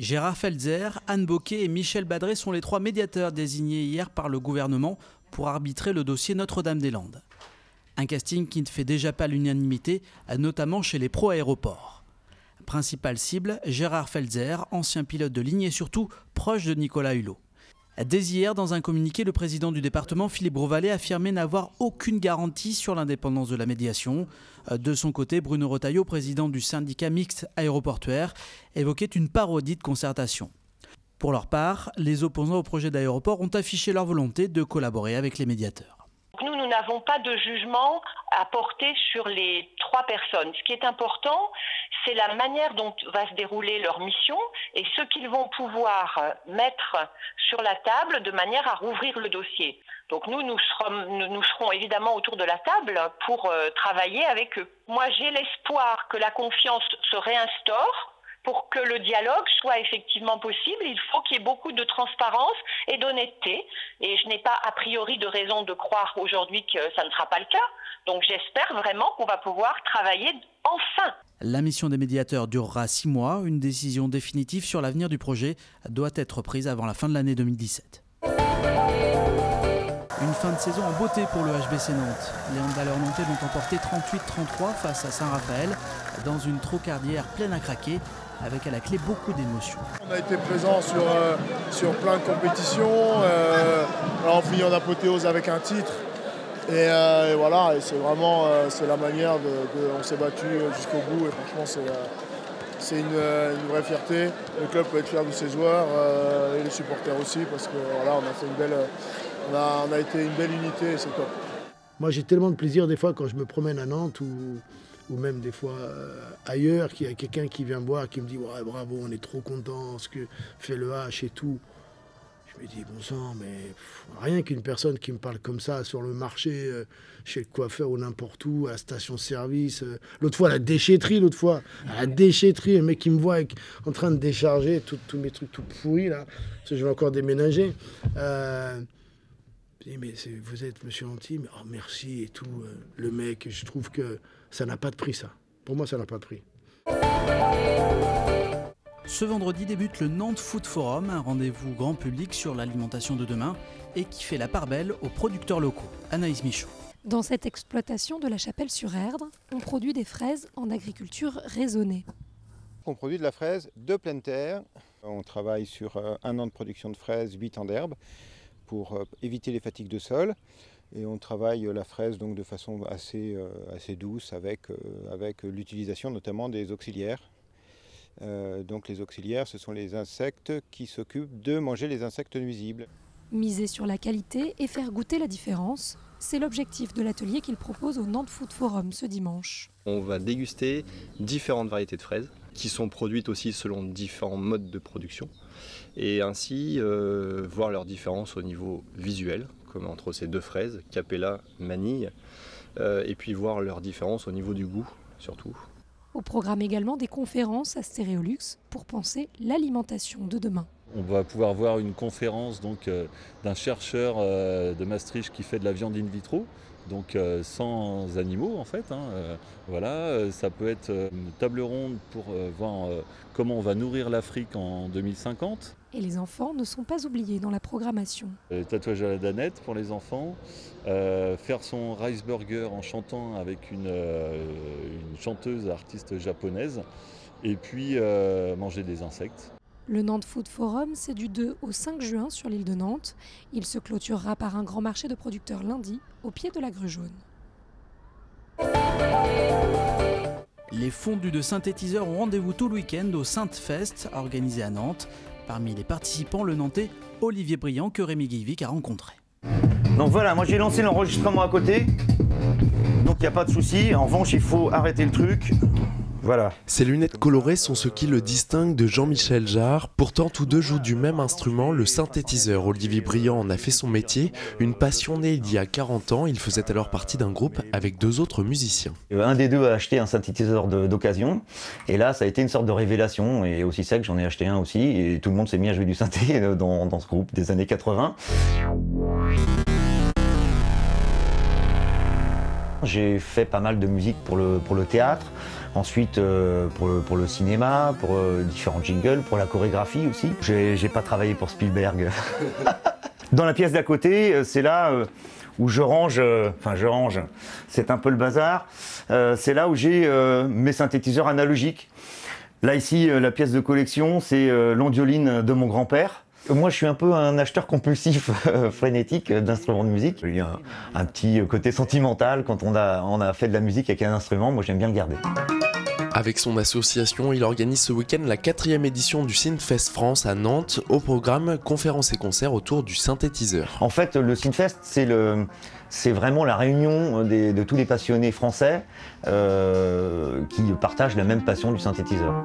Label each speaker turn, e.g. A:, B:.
A: Gérard Felzer, Anne Bocquet et Michel Badré sont les 3 médiateurs désignés hier par le gouvernement pour arbitrer le dossier Notre-Dame-des-Landes. Un casting qui ne fait déjà pas l'unanimité, notamment chez les pro-aéroports. Principale cible, Gérard Felzer, ancien pilote de ligne et surtout proche de Nicolas Hulot. Dès hier, dans un communiqué, le président du département, Philippe Grosvalet, affirmait n'avoir aucune garantie sur l'indépendance de la médiation. De son côté, Bruno Retailleau, président du syndicat mixte aéroportuaire, évoquait une parodie de concertation. Pour leur part, les opposants au projet d'aéroport ont affiché leur volonté de collaborer avec les médiateurs.
B: Nous n'avons pas de jugement à porter sur les 3 personnes. Ce qui est important, c'est la manière dont va se dérouler leur mission et ce qu'ils vont pouvoir mettre sur la table de manière à rouvrir le dossier. Donc nous serons évidemment autour de la table pour travailler avec eux. Moi, j'ai l'espoir que la confiance se réinstaure. Pour que le dialogue soit effectivement possible, il faut qu'il y ait beaucoup de transparence et d'honnêteté. Et je n'ai pas a priori de raison de croire aujourd'hui que ça ne sera pas le cas. Donc j'espère vraiment qu'on va pouvoir travailler enfin.
A: La mission des médiateurs durera 6 mois. Une décision définitive sur l'avenir du projet doit être prise avant la fin de l'année 2017. Une fin de saison en beauté pour le HBC Nantes. Les handballeurs nantais vont emporter 38-33 face à Saint-Raphaël dans une trocardière pleine à craquer, avec à la clé beaucoup d'émotions.
C: On a été présent sur plein de compétitions, on finit en apothéose avec un titre. Et voilà, et c'est vraiment c'est la manière on s'est battu jusqu'au bout et franchement c'est une vraie fierté. Le club peut être fier de ses joueurs et les supporters aussi parce que voilà, on a fait on a été une belle unité et c'est top.
D: Moi j'ai tellement de plaisir des fois quand je me promène à Nantes ou même des fois ailleurs, qu'il y a quelqu'un qui vient me voir, qui me dit ouais, bravo, on est trop content, ce que fait le H et tout. Je me dis bon sang, mais rien qu'une personne qui me parle comme ça sur le marché, chez le coiffeur ou n'importe où, à la station-service. L'autre fois, à la déchetterie, le mec qui me voit en train de décharger tous mes trucs tout pourris là, parce que je vais encore déménager. Je dis mais vous êtes monsieur Lanty, mais oh, merci et tout. Le mec, je trouve que ça n'a pas de prix ça. Pour moi, ça n'a pas de prix.
A: Ce vendredi débute le Nantes Food Forum, un rendez-vous grand public sur l'alimentation de demain et qui fait la part belle aux producteurs locaux. Anaïs Michaud.
E: Dans cette exploitation de la Chapelle-sur-Erdre, on produit des fraises en agriculture raisonnée.
F: On produit de la fraise de pleine terre. On travaille sur 1 an de production de fraises, 8 ans d'herbe pour éviter les fatigues de sol. Et on travaille la fraise donc de façon assez douce avec l'utilisation notamment des auxiliaires. Donc les auxiliaires, ce sont les insectes qui s'occupent de manger les insectes nuisibles.
E: Miser sur la qualité et faire goûter la différence, c'est l'objectif de l'atelier qu'il propose au Nantes Food Forum ce dimanche.
G: On va déguster différentes variétés de fraises qui sont produites aussi selon différents modes de production et ainsi voir leurs différences au niveau visuel, comme entre ces 2 fraises, Capella, Manille, et puis voir leurs différences au niveau du goût surtout.
E: Au programme également des conférences à Stéréolux pour penser l'alimentation de demain.
H: On va pouvoir voir une conférence d'un chercheur de Maastricht qui fait de la viande in vitro, donc sans animaux en fait. Voilà, ça peut être une table ronde pour voir comment on va nourrir l'Afrique en 2050.
E: Et les enfants ne sont pas oubliés dans la programmation.
H: Tatouage à la danette pour les enfants, faire son rice burger en chantant avec une chanteuse artiste japonaise, et puis manger des insectes.
E: Le Nantes Food Forum, c'est du 2 au 5 juin sur l'île de Nantes. Il se clôturera par un grand marché de producteurs lundi, au pied de la Grue Jaune.
A: Les fondus de synthétiseurs ont rendez-vous tout le week-end au Sainte-Fest, organisé à Nantes. Parmi les participants, le Nantais Olivier Briand que Rémi Guivic a rencontré.
I: Donc voilà, moi j'ai lancé l'enregistrement à côté, donc il n'y a pas de souci. En revanche, il faut arrêter le truc. Voilà.
J: Ces lunettes colorées sont ce qui le distingue de Jean-Michel Jarre. Pourtant, tous deux jouent du même instrument, le synthétiseur. Olivier Briand en a fait son métier, une passion née il y a 40 ans. Il faisait alors partie d'un groupe avec 2 autres musiciens.
I: Un des 2 a acheté un synthétiseur d'occasion, et là ça a été une sorte de révélation, et aussi sec, j'en ai acheté un aussi, et tout le monde s'est mis à jouer du synthé dans ce groupe des années 80. J'ai fait pas mal de musique pour le théâtre, ensuite pour le cinéma, pour différents jingles, pour la chorégraphie aussi. J'ai pas travaillé pour Spielberg. Dans la pièce d'à côté, c'est là où je range, c'est un peu le bazar, c'est là où j'ai mes synthétiseurs analogiques. Là ici, la pièce de collection, c'est l'ondioline de mon grand-père. Moi, je suis un peu un acheteur compulsif frénétique d'instruments de musique. Il y a un petit côté sentimental quand on a fait de la musique avec un instrument. Moi, j'aime bien le garder.
J: Avec son association, il organise ce week-end la 4e édition du Synfest France à Nantes. Au programme, conférences et concerts autour du synthétiseur.
I: En fait, le Synfest, c'est vraiment la réunion de tous les passionnés français qui partagent la même passion du synthétiseur.